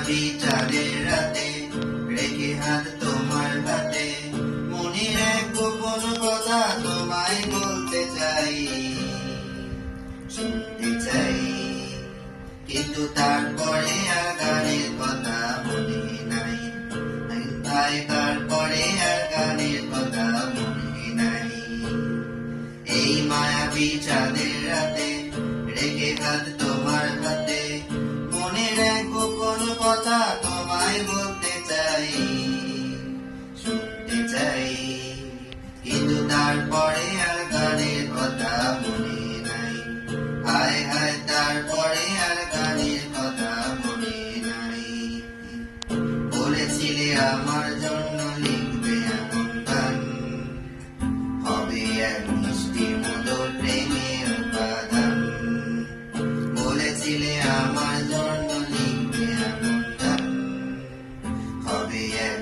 মায়াবী চাঁদের রাতে রেখে হাত তোমার হাতে মনের এক গোপন কথা তোমায় বলতে চাই, শুনতে চাই। কিন্তু তারপরে আর গানের কথা মনে নাই, তাই তারপরে আর গানের কথা মনে নাই। এই মায়াবী চাঁদের রাতে রেখে হাত তোমার হাতে মনের এক গোপন কথা তোমায় বলতে চাই, শুনতে চাই। কিন্তু তারপরে আর গানের কথা মনে নাই, হায় হায় তারপরে আর গানের কথা মনে নাই। বলেছিলে আমার জন্য লিখবে এমন গান, হবে এক মিষ্টি মধুর প্রেমের উপাদান। বলেছিলে আমার জন্য লিখবে এমন গান, হবে এক